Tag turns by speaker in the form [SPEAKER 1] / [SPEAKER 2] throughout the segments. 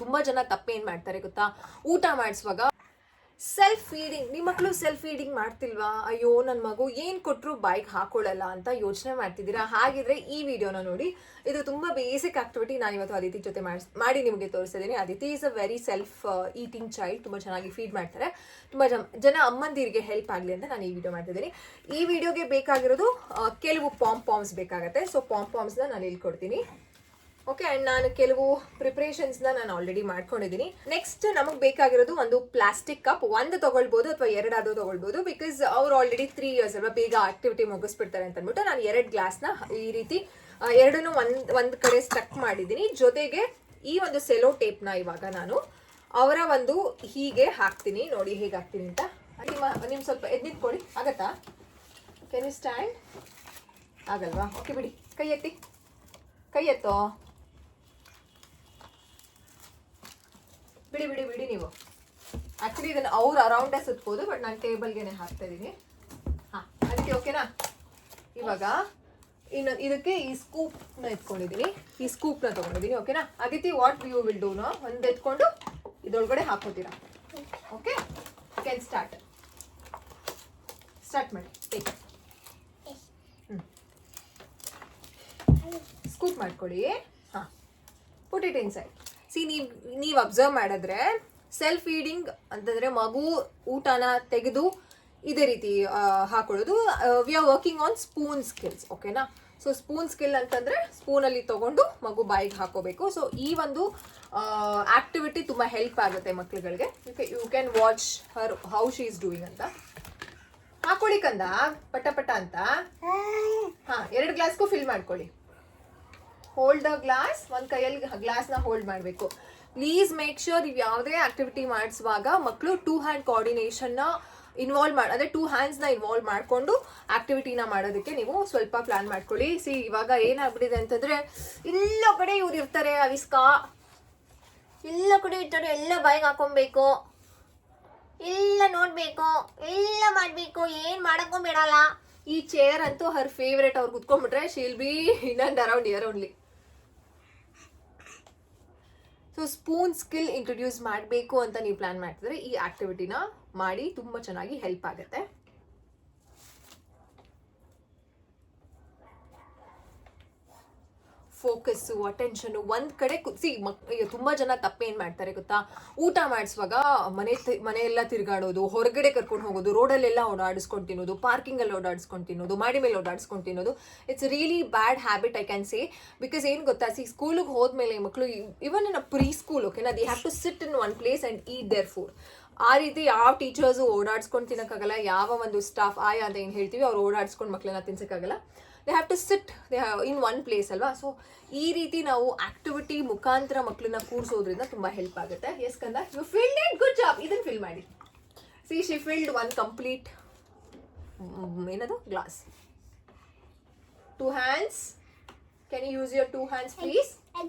[SPEAKER 1] ತುಂಬಾ ಜನ ತಪ್ಪೇನ್ ಮಾಡ್ತಾರೆ ಗೊತ್ತಾ, ಊಟ ಮಾಡಿಸುವಾಗ ಸೆಲ್ಫ್ ಫೀಡಿಂಗ್. ನಿಮ್ಮ ಮಕ್ಕಳು ಸೆಲ್ಫ್ ಫೀಡಿಂಗ್ ಮಾಡ್ತಿಲ್ವಾ, ಅಯ್ಯೋ ನನ್ನ ಮಗು ಏನು ಕೊಟ್ಟರು ಬಾಯಿಗೆ ಹಾಕೊಳ್ಳಲ್ಲ ಅಂತ ಯೋಚನೆ ಮಾಡ್ತಿದ್ದೀರಾ? ಹಾಗಿದ್ರೆ ಈ ವಿಡಿಯೋನ ನೋಡಿ. ಇದು ತುಂಬ ಬೇಸಿಕ್ ಆಕ್ಟಿವಿಟಿ. ನಾನು ಇವತ್ತು ಅದಿತಿ ಜೊತೆ ಮಾಡಿ ನಿಮಗೆ ತೋರಿಸ್ತಿದ್ದೀನಿ. Aditi is a very self eating child. ತುಂಬ ಚೆನ್ನಾಗಿ ಫೀಡ್ ಮಾಡ್ತಾರೆ. ತುಂಬ ಜನ ಅಮ್ಮಂದಿರಿಗೆ ಹೆಲ್ಪ್ ಆಗಲಿ ಅಂತ ನಾನು ಈ ವಿಡಿಯೋ ಮಾಡ್ತಿದ್ದೀನಿ. ಈ ವಿಡಿಯೋಗೆ ಬೇಕಾಗಿರೋದು ಕೆಲವು ಪಾಮ್ಸ್ ಬೇಕಾಗುತ್ತೆ. ಸೊ ಪಾಮ್ಸ್ನ ನಾನು ಇಲ್ಲಿ ಕೊಡ್ತೀನಿ. ಓಕೆ, ಆ್ಯಂಡ್ ನಾನು ಕೆಲವು ಪ್ರಿಪ್ರೇಷನ್ಸ್ನ ನಾನು ಆಲ್ರೆಡಿ ಮಾಡ್ಕೊಂಡಿದ್ದೀನಿ. ನೆಕ್ಸ್ಟ್ ನಮಗೆ ಬೇಕಾಗಿರೋದು ಒಂದು ಪ್ಲಾಸ್ಟಿಕ್ ಕಪ್. ಒಂದು ತೊಗೊಳ್ಬೋದು ಅಥವಾ ಎರಡಾದರೂ ತೊಗೊಳ್ಬೋದು. ಬಿಕಾಸ್ ಅವ್ರು ಆಲ್ರೆಡಿ 3 years ಅಲ್ವಾ, ಬೇಗ ಆಕ್ಟಿವಿಟಿ ಮುಗಿಸ್ಬಿಡ್ತಾರೆ ಅಂತ ಅಂದ್ಬಿಟ್ಟು ನಾನು 2 ಗ್ಲಾಸ್ನ ಈ ರೀತಿ ಎರಡನ್ನೂ ಒಂದು ಕಡೆ ಸ್ಟಕ್ ಮಾಡಿದ್ದೀನಿ. ಜೊತೆಗೆ ಈ ಒಂದು ಸೆಲೋ ಟೇಪ್ನ ಇವಾಗ ನಾನು ಅವರ ಒಂದು ಹೀಗೆ ಹಾಕ್ತೀನಿ. ನೋಡಿ ಹೇಗೆ ಹಾಕ್ತೀನಿ ಅಂತ. ನಿಮ್ಮ ಸ್ವಲ್ಪ ಎದ್ನಿಟ್ಕೊಳ್ಳಿ. ಆಗತ್ತಾ? Can you stand? ಆಗಲ್ವಾ? ಓಕೆ ಬಿಡಿ, ಕೈ ಎತ್ತೋ. ಬಿಡಿ ನೀವು. ಆಕ್ಚುಲಿ ಇದನ್ನು ಅವ್ರು ಅರೌಂಡೇ ಸುತ್ಬೋದು, ಬಟ್ ನಾನು ಟೇಬಲ್ಗೆನೆ ಹಾಕ್ತಾ ಇದ್ದೀನಿ. ಹಾಂ, ಅದಕ್ಕೆ ಓಕೆನಾ? ಇವಾಗ ಇದಕ್ಕೆ ಈ ಸ್ಕೂಪ್ನ ಎತ್ಕೊಂಡಿದ್ದೀನಿ. ಈ ಸ್ಕೂಪ್ನ ತೊಗೊಂಡಿದ್ದೀನಿ. ಓಕೆನಾ? Aditi, what you will do no, ಒಂದು ಎತ್ಕೊಂಡು ಇದರೊಳಗಡೆ ಹಾಕೋತೀರಾ. ಓಕೆ, ಕ್ಯಾನ್ ಸ್ಟಾರ್ಟ್ ಮಾಡಿ. ಟೇಕ್. ಸ್ಕೂಪ್ ಮಾಡ್ಕೊಳ್ಳಿ. ಹಾಂ, ಪುಟ್ ಇಟ್ ಇನ್ಸೈಡ್. ಸಿ, ನೀವು ಅಬ್ಸರ್ವ್ ಮಾಡಿದ್ರೆ ಸೆಲ್ಫ್ ಫೀಡಿಂಗ್ ಅಂತಂದರೆ ಮಗು ಊಟನ ತೆಗೆದು ಇದೇ ರೀತಿ ಹಾಕೊಳ್ಳೋದು. We are working on spoon skills. ಓಕೆನಾ? ಸೊ ಸ್ಪೂನ್ ಸ್ಕಿಲ್ ಅಂತಂದರೆ ಸ್ಪೂನಲ್ಲಿ ತೊಗೊಂಡು ಮಗು ಬಾಯಿಗೆ ಹಾಕೋಬೇಕು. ಸೊ ಈ ಒಂದು ಆಕ್ಟಿವಿಟಿ ತುಂಬ ಹೆಲ್ಪ್ ಆಗುತ್ತೆ ಮಕ್ಳುಗಳಿಗೆ. You can watch her how she is doing ಅಂತ. ಹಾಕೊಳ್ಳಿ ಕಂದ, ಪಟ ಅಂತ. ಹಾಂ, 2 ಗ್ಲಾಸ್ಗೂ ಫಿಲ್ ಮಾಡ್ಕೊಳ್ಳಿ. Hold a glass. ಒಂದು ಕೈಯಲ್ಲಿ ಗ್ಲಾಸ್ನ ಹೋಲ್ಡ್ ಮಾಡಬೇಕು. ಪ್ಲೀಸ್ ಮೇಕ್ ಶ್ಯೂರ್ ನೀವು ಯಾವುದೇ ಆಕ್ಟಿವಿಟಿ ಮಾಡಿಸುವಾಗ ಮಕ್ಕಳು 2 hand ಕೋಆರ್ಡಿನೇಷನ್ನ ಅಂದರೆ 2 handsನ ಇನ್ವಾಲ್ವ್ ಮಾಡಿಕೊಂಡು ಆಕ್ಟಿವಿಟಿನ ಮಾಡೋದಕ್ಕೆ ನೀವು ಸ್ವಲ್ಪ ಪ್ಲಾನ್ ಮಾಡ್ಕೊಳ್ಳಿ. ಸಿ, ಇವಾಗ ಏನಾಗ್ಬಿಟ್ಟಿದೆ ಅಂತಂದರೆ ಎಲ್ಲ ಕಡೆ ಇವ್ರು ಇರ್ತಾರೆ, ಅವಿಸ್ಕಾ ಎಲ್ಲ ಕಡೆ ಇರ್ತಾರೆ, ಎಲ್ಲ ಬಾಯಿಗೆ ಹಾಕೊಬೇಕು, ಎಲ್ಲ ನೋಡಬೇಕು, ಎಲ್ಲ ಮಾಡಬೇಕು, ಏನು ಮಾಡೋಕ್ಕೂ ಬಿಡಲ್ಲ. ಈ ಚೇರ್ ಅಂತೂ ಹರ್ ಫೇವ್ರೇಟ್. ಅವ್ರು ಕುತ್ಕೊಂಡ್ಬಿಟ್ರೆ she'll be in and around year only. So spoon skill introduce ಮಾಡಬೇಕು ಅಂತ ನೀವು ಪ್ಲಾನ್ ಮಾಡ್ತಿದ್ರೆ ಈ ಆಕ್ಟಿವಿಟಿನ ಮಾಡಿ. ತುಂಬ ಚೆನ್ನಾಗಿ ಹೆಲ್ಪ್ ಆಗುತ್ತೆ. ಫೋಕಸ್ಸು, ಅಟೆನ್ಷನು ಒಂದು ಕಡೆ ತುಂಬ ಜನ ತಪ್ಪೇನು ಮಾಡ್ತಾರೆ ಗೊತ್ತಾ, ಊಟ ಮಾಡಿಸುವಾಗ ಮನೆಯೆಲ್ಲ ತಿರುಗಾಡೋದು, ಹೊರಗಡೆ ಕರ್ಕೊಂಡು ಹೋಗೋದು, ರೋಡಲ್ಲೆಲ್ಲ ಓಡಾಡಿಸ್ಕೊಂಡು ತಿನ್ನೋದು, ಪಾರ್ಕಿಂಗಲ್ಲಿ ಓಡಾಡಿಸ್ಕೊಂಡು ತಿನ್ನೋದು, ಮಾಡಿ ಮೇಲೆ ಓಡಾಡಿಸ್ಕೊಂಡು ತಿನ್ನೋದು. It's really bad habit, I can say. Because ಏನು ಗೊತ್ತಾ, ಸ್ಕೂಲಿಗೆ ಹೋದ್ಮೇಲೆ ಮಕ್ಕಳು even in a pre school, ಓಕೆನಾ, they have to sit in one place and eat their food. ಆ ರೀತಿ ಯಾವ ಟೀಚರ್ಸು ಓಡಾಡಿಸ್ಕೊಂಡು ತಿನ್ನೋಕ್ಕಾಗಲ್ಲ. ಯಾವ ಒಂದು ಸ್ಟಾಫ್ ಆಯಾ ಅಂತ ಏನು ಹೇಳ್ತೀವಿ ಅವ್ರು ಓಡಾಡಿಸ್ಕೊಂಡು ಮಕ್ಕಳನ್ನ ತಿನ್ಸೋಕ್ಕಾಗಲ್ಲ. They have to sit in one place ಅಲ್ವಾ. ಸೊ ಈ ರೀತಿ ನಾವು ಆಕ್ಟಿವಿಟಿ ಮುಖಾಂತರ ಮಕ್ಕಳನ್ನ ಕೂರಿಸೋದ್ರಿಂದ ತುಂಬ ಹೆಲ್ಪ್ ಆಗುತ್ತೆ. ಎಸ್ ಕಂದ, you filled it, good job. ಇದನ್ನು ಫಿಲ್ ಮಾಡಿ. See, she filled one complete ಏನದು glass. 2 hands. Can you use your 2 hands please?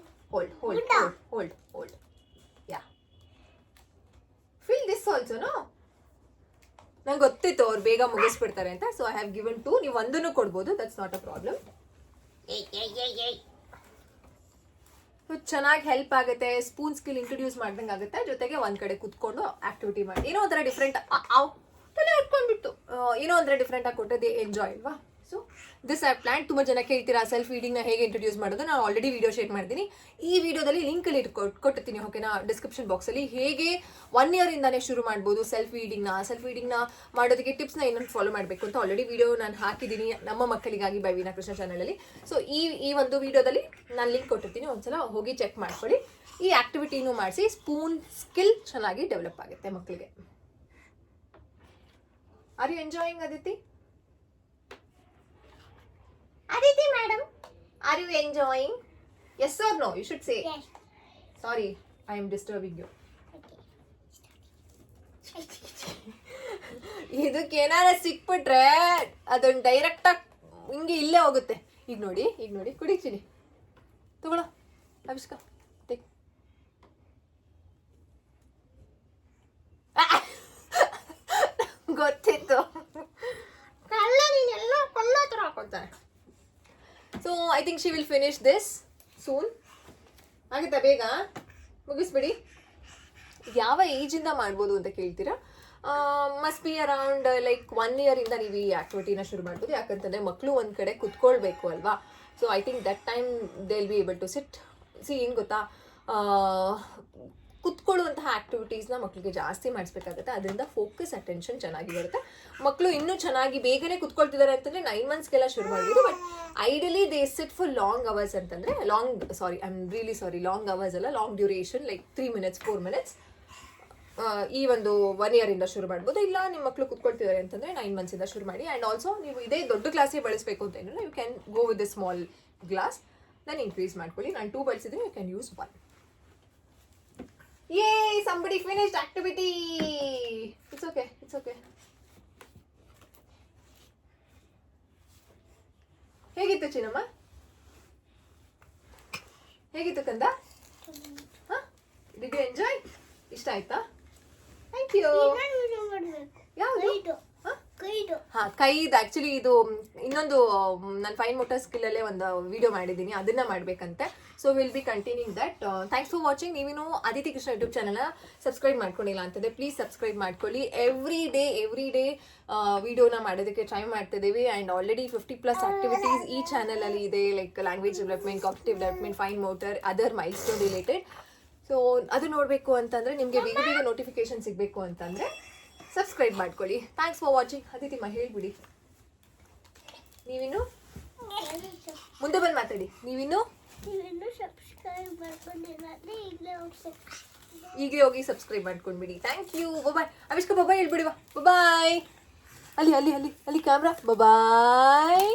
[SPEAKER 1] Hold. Yeah, fill this also. No, ನಂಗೆ ಗೊತ್ತಿತ್ತು ಅವ್ರು ಬೇಗ ಮುಗಿಸ್ಬಿಡ್ತಾರೆ ಅಂತ. So I have given 2. ನೀವು ಒಂದನ್ನು ಕೊಡ್ಬೋದು, ದಟ್ಸ್ ನಾಟ್ ಅ ಪ್ರಾಬ್ಲಮ್. ಚೆನ್ನಾಗಿ ಹೆಲ್ಪ್ ಆಗುತ್ತೆ. ಸ್ಪೂನ್ ಸ್ಕಿಲ್ ಇಂಟ್ರೊಡ್ಯೂಸ್ ಮಾಡ್ದಂಗೆ ಆಗುತ್ತೆ. ಜೊತೆಗೆ ಒಂದು ಕಡೆ ಕುತ್ಕೊಂಡು ಆಕ್ಟಿವಿಟಿ ಮಾಡಿ ಏನೋ ಒಂಥರ ಡಿಫ್ರೆಂಟ್ ತಲೆ ಇಟ್ಕೊಂಡ್ಬಿಟ್ಟು ಏನೋ ಒಂಥರ ಡಿಫ್ರೆಂಟ್ ಆಗಿ ಕೊಟ್ಟರೆ ದೇ ಎಂಜಾಯ್ ಅಲ್ವಾ. So this I plan. ತುಂಬ ಜನ ಕೇಳ್ತೀರಾ ಸೆಲ್ಫ್ ಫೀಡಿಂಗ್ನ ಹೇಗೆ ಇಂಟ್ರೊಡ್ಯೂಸ್ ಮಾಡೋದು. ನಾನು ಆಲ್ರೆಡಿ ವಿಡಿಯೋ ಶೇರ್ ಮಾಡಿದ್ದೀನಿ. ಈ ವಿಡಿಯೋದಲ್ಲಿ ಲಿಂಕಲ್ಲಿ ಕೊಟ್ಟಿರ್ತೀನಿ, ಓಕೆನಾ, ಡಿಸ್ಕ್ರಿಪ್ಷನ್ ಬಾಕ್ಸಲ್ಲಿ. ಹೇಗೆ 1 year ಇಂದಾನೆ ಶುರು ಮಾಡ್ಬೋದು ಸೆಲ್ಫ್ ಫೀಡಿಂಗ್ನ ಮಾಡೋದಕ್ಕೆ ಟಿಪ್ಸ್ನ ಇನ್ನೊಂದು ಫಾಲೋ ಮಾಡಬೇಕು ಅಂತ ಆಲ್ರೆಡಿ ವಿಡಿಯೋ ನಾನು ಹಾಕಿದ್ದೀನಿ ನಮ್ಮ ಮಕ್ಕಳಿಗಾಗಿ ಬೈ ವೀಣಾ ಕೃಷ್ಣ ಚಾನಲಲ್ಲಿ. ಸೊ ಈ ಒಂದು ವಿಡಿಯೋದಲ್ಲಿ ನಾನು ಲಿಂಕ್ ಕೊಟ್ಟಿರ್ತೀನಿ, ಒಂದ್ಸಲ ಹೋಗಿ ಚೆಕ್ ಮಾಡ್ಕೊಳ್ಳಿ. ಈ ಆಕ್ಟಿವಿಟಿನೂ ಮಾಡಿಸಿ. ಸ್ಪೂನ್ ಸ್ಕಿಲ್ ಚೆನ್ನಾಗಿ ಡೆವಲಪ್ ಆಗುತ್ತೆ ಮಕ್ಕಳಿಗೆ. Are you enjoying Aditi? Aditi madam, are you enjoying? Yes or no? You should say. Yes. Sorry, I am disturbing you. ಇದಕ್ಕೆ ಏನಾರ ಸಿಕ್ಬಿಟ್ರೆ ಅದನ್ನು ಡೈರೆಕ್ಟಾಗಿ ಹಿಂಗೆ ಇಲ್ಲೇ ಹೋಗುತ್ತೆ. ಈಗ ನೋಡಿ ಕುಡಿತೀನಿ. ತಗೊಳ್ಳೋ ಅಭಿಷ್ಕಾ, ಟೇಕ್. ಗೊತ್ತಿತ್ತು, ಕಳ್ಳ ಥರ ಹಾಕೊಳ್ತಾರೆ. So I think she will finish this soon. ಆಗುತ್ತಾ ಬೇಗ? ಮುಗಿಸ್ಬಿಡಿ. ಯಾವ ಏಜಿಂದ ಮಾಡ್ಬೋದು ಅಂತ ಕೇಳ್ತೀರಾ? ಮಸ್ಟ್ ಬಿ ಅರೌಂಡ್ ಲೈಕ್ 1 ಇಯರಿಂದ ನೀವು ಈ ಆ್ಯಕ್ಟಿವಿಟಿನ ಶುರು ಮಾಡ್ಬೋದು. ಯಾಕಂತಂದರೆ ಮಕ್ಕಳು ಒಂದು ಕಡೆ ಕುತ್ಕೊಳ್ಬೇಕು ಅಲ್ವಾ. So I think that time they will be able to sit. ಹೆಂಗೆ ಗೊತ್ತಾ, ಕುತ್ಕೊಳ್ಳುವಂತಹ ಆ್ಯಕ್ಟಿವಿಟೀಸ್ನ ಮಕ್ಕಳಿಗೆ ಜಾಸ್ತಿ ಮಾಡಿಸ್ಬೇಕಾಗುತ್ತೆ. ಅದರಿಂದ ಫೋಕಸ್ ಅಟೆನ್ಷನ್ ಚೆನ್ನಾಗಿ ಬರುತ್ತೆ. ಮಕ್ಕಳು ಇನ್ನೂ ಚೆನ್ನಾಗಿ ಬೇಗನೆ ಕುತ್ಕೊಳ್ತಿದ್ದಾರೆ ಅಂತಂದರೆ 9 ಮಂತ್ಸ್ಗೆಲ್ಲ ಶುರು ಮಾಡ್ಬೋದು. But ideally they sit for long hours ಅಂತಂದರೆ ಲಾಂಗ್ ಅವರ್ಸ್ ಅಲ್ಲ, long duration like 3 minutes 4 minutes ಈ ಒಂದು 1 ಇಯರಿಂದ ಶುರು ಮಾಡ್ಬೋದು. ಇಲ್ಲ ನಿಮ್ಮ ಮಕ್ಕಳು ಕುತ್ಕೊಳ್ತಿದ್ದಾರೆ ಅಂತಂದರೆ 9 ಮಂತ್ಸಿಂದ ಶುರು ಮಾಡಿ. ಆ್ಯಂಡ್ ಆಲ್ಸೋ ನೀವು ಇದೇ ದೊಡ್ಡ ಕ್ಲಾಸಿಗೆ ಬಳಸಬೇಕು ಅಂತ ಏನಿಲ್ಲ, you can go with the small glass, then increase ಮಾಡ್ಕೊಳ್ಳಿ. ನಾನು 2 ಬಳಸಿದ್ರೆ you can use 1. Yay! Somebody finished activity. It's okay. ಹೇಗಿತ್ತು ಚಿನ್ನಮ್ಮ? ಹೇಗಿತ್ತು ಕಂದ? Did you enjoy? ಇಷ್ಟ ಆಯ್ತಾ? Thank you. ಯಾವುದು? ಕೈದು ಆ್ಯಕ್ಚುಲಿ ಇದು ಇನ್ನೊಂದು ನಾನು ಫೈನ್ ಮೋಟರ್ ಸ್ಕಿಲ್ಲಲ್ಲೇ ಒಂದು ವಿಡಿಯೋ ಮಾಡಿದ್ದೀನಿ, ಅದನ್ನು ಮಾಡಬೇಕಂತೆ. So will be continuing that. Thanks for watching. ನೀವೇನು ಅದಿತಿ ಕೃಷ್ಣ ಯೂಟ್ಯೂಬ್ ಚಾನಲ್ನ ಸಬ್ಸ್ಕ್ರೈಬ್ ಮಾಡ್ಕೊಂಡಿಲ್ಲ ಅಂತಂದರೆ ಪ್ಲೀಸ್ ಸಬ್ಸ್ಕ್ರೈಬ್ ಮಾಡ್ಕೊಳ್ಳಿ. ಎವ್ರಿ ಡೇ ವಿಡಿಯೋನ ಮಾಡೋದಕ್ಕೆ ಟ್ರೈ ಮಾಡ್ತಿದ್ದೀವಿ. ಆ್ಯಂಡ್ ಆಲ್ರೆಡಿ 50+ ಆಕ್ಟಿವಿಟೀಸ್ ಈ ಚಾನಲಲ್ಲಿ ಇದೆ, like language development, cognitive development, fine motor, other milestone related. So ಅದು ನೋಡಬೇಕು ಅಂತಂದರೆ, ನಿಮಗೆ ಬೇಗ ನೋಟಿಫಿಕೇಶನ್ ಸಿಗಬೇಕು ಅಂತಂದರೆ ಸಬ್ಸ್ಕ್ರೈಬ್ ಮಾಡ್ಕೊಳ್ಳಿ. Thanks for watching. ಅದಿತಿಮ್ಮ ಹೇಳ್ಬಿಡಿ, ನೀವಿನ್ನು ಮುಂದೆ ಬಂದು ಮಾತಾಡಿ. ನೀವಿನ್ನು ಈಗಲೇ ಹೋಗಿ ಸಬ್ಸ್ಕ್ರೈಬ್ ಮಾಡ್ಕೊಂಡ್ಬಿಡಿ. Thank you. Bye. Avishka bye ಹೇಳ್ಬಿಡಿವಾ. ಬಾಯ್. ಅಲ್ಲಿ ಕ್ಯಾಮ್ರಾ. ಬಾಯ್.